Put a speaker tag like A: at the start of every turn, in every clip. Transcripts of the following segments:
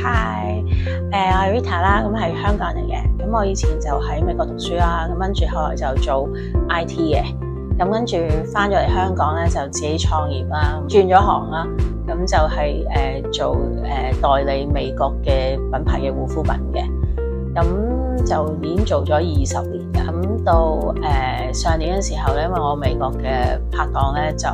A: Hi，我係 Rita 啦，咁係香港人嚟嘅。咁我以前就喺美國讀書啦，咁跟住後來就做 IT 嘅，咁跟住翻咗嚟香港咧就自己創業啦，轉咗行啦，咁就係做代理美國嘅品牌嘅護膚品嘅，咁就已經做咗20年。咁到上年嘅時候咧，因為我美國嘅拍檔咧就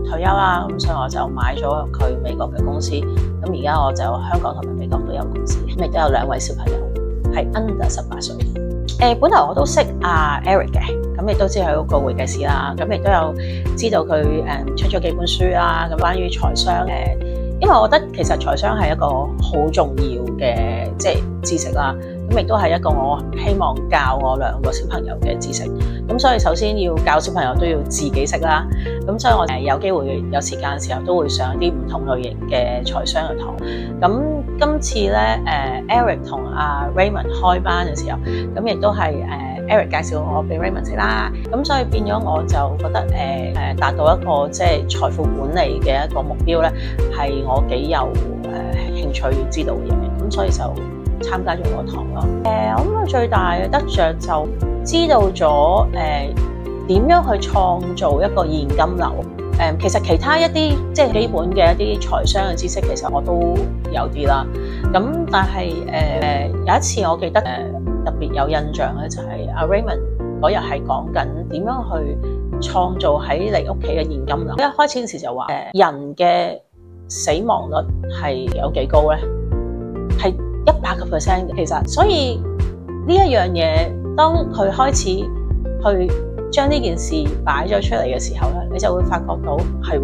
A: 退休啦，咁所以我就買咗佢美國嘅公司。咁而家我就香港同埋美國都有公司，亦都有2位小朋友係 under 18歲。本來我都識Eric 嘅，咁亦都知佢係個會計師啦，咁亦都有知道佢出咗幾本書啦，咁關於財商因為我覺得其實財商係一個好重要嘅知識啦，咁亦都係一個我希望教我2個小朋友嘅知識。咁所以首先要教小朋友都要自己識啦。咁所以我有機會有時間嘅時候都會上啲唔同類型嘅財商嘅堂。咁今次咧Eric 同Raymond 開班嘅時候，咁亦都係Eric 介紹我俾 Raymond 識啦。咁所以變咗我就覺得達到一個財富管理嘅一個目標咧，係我幾有興趣要知道嘅嘢。咁所以就參加咗個堂咯。我諗我最大嘅得着就知道咗點樣去創造一個現金流。其實其他一啲基本嘅一啲財商嘅知識，其實我都有啲啦。咁但係有一次我記得特別有印象咧，就係Raymond 嗰日係講緊點樣去創造喺你屋企嘅現金流。一開始嗰時就話人嘅死亡率係有幾高咧？係100%嘅。其實所以呢一樣嘢，當佢開始去將呢件事擺咗出嚟嘅時候咧，你就會發覺到係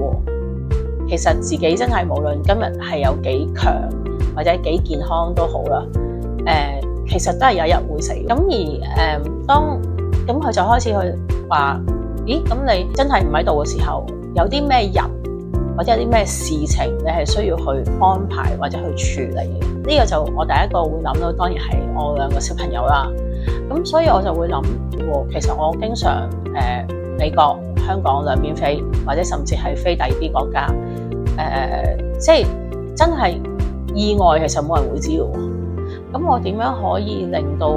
A: 其實自己真係無論今日係有幾強或者幾健康都好啦，其實都係有一日會死。咁而咁佢就開始去話，咦，咁你真係唔喺度嘅時候，有啲咩人或者有啲咩事情你係需要去安排或者去處理嘅？呢個就我第一個會諗到，當然係我2個小朋友啦。咁所以我就會諗，其實我經常美國、香港兩邊飛，或者甚至係飛第二啲國家，真係意外，其實冇人會知嘅。咁我點樣可以令到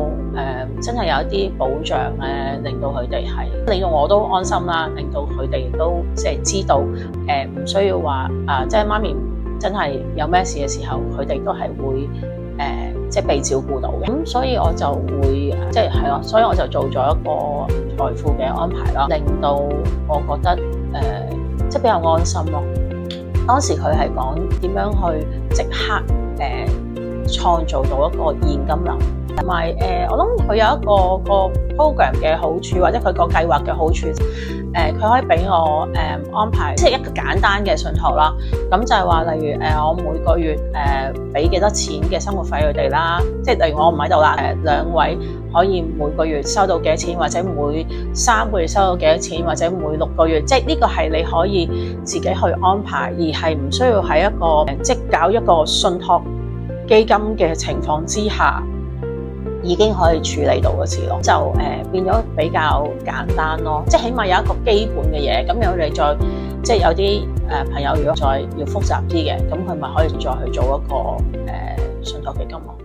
A: 真係有一啲保障咧，令到佢哋係令到我都安心啦，令到佢哋都知道唔需要話媽咪真係有咩事嘅時候，佢哋都係會被照顧到嘅。咁所以我就會係咯，所以我就做咗一個財富嘅安排啦，令到我覺得比較安心咯。當時佢係講點樣去即刻創造到一個現金流，同埋我諗佢有一個 program 嘅好處，或者佢個計劃嘅好處，佢可以俾我安排一個簡單嘅信託啦。咁就係話，例如我每個月俾幾多錢嘅生活費佢哋啦，例如我唔喺度啦，2位可以每個月收到幾多錢，或者每3個月收到幾多錢，或者每6個月，呢個係你可以自己去安排，而係唔需要喺一個搞一個信託基金嘅情況之下，已經可以處理到嘅事咯，就變咗比較簡單咯，起碼有一個基本嘅嘢。咁有你再有啲朋友如果再要複雜啲嘅，咁佢咪可以再去做一個信託基金咯。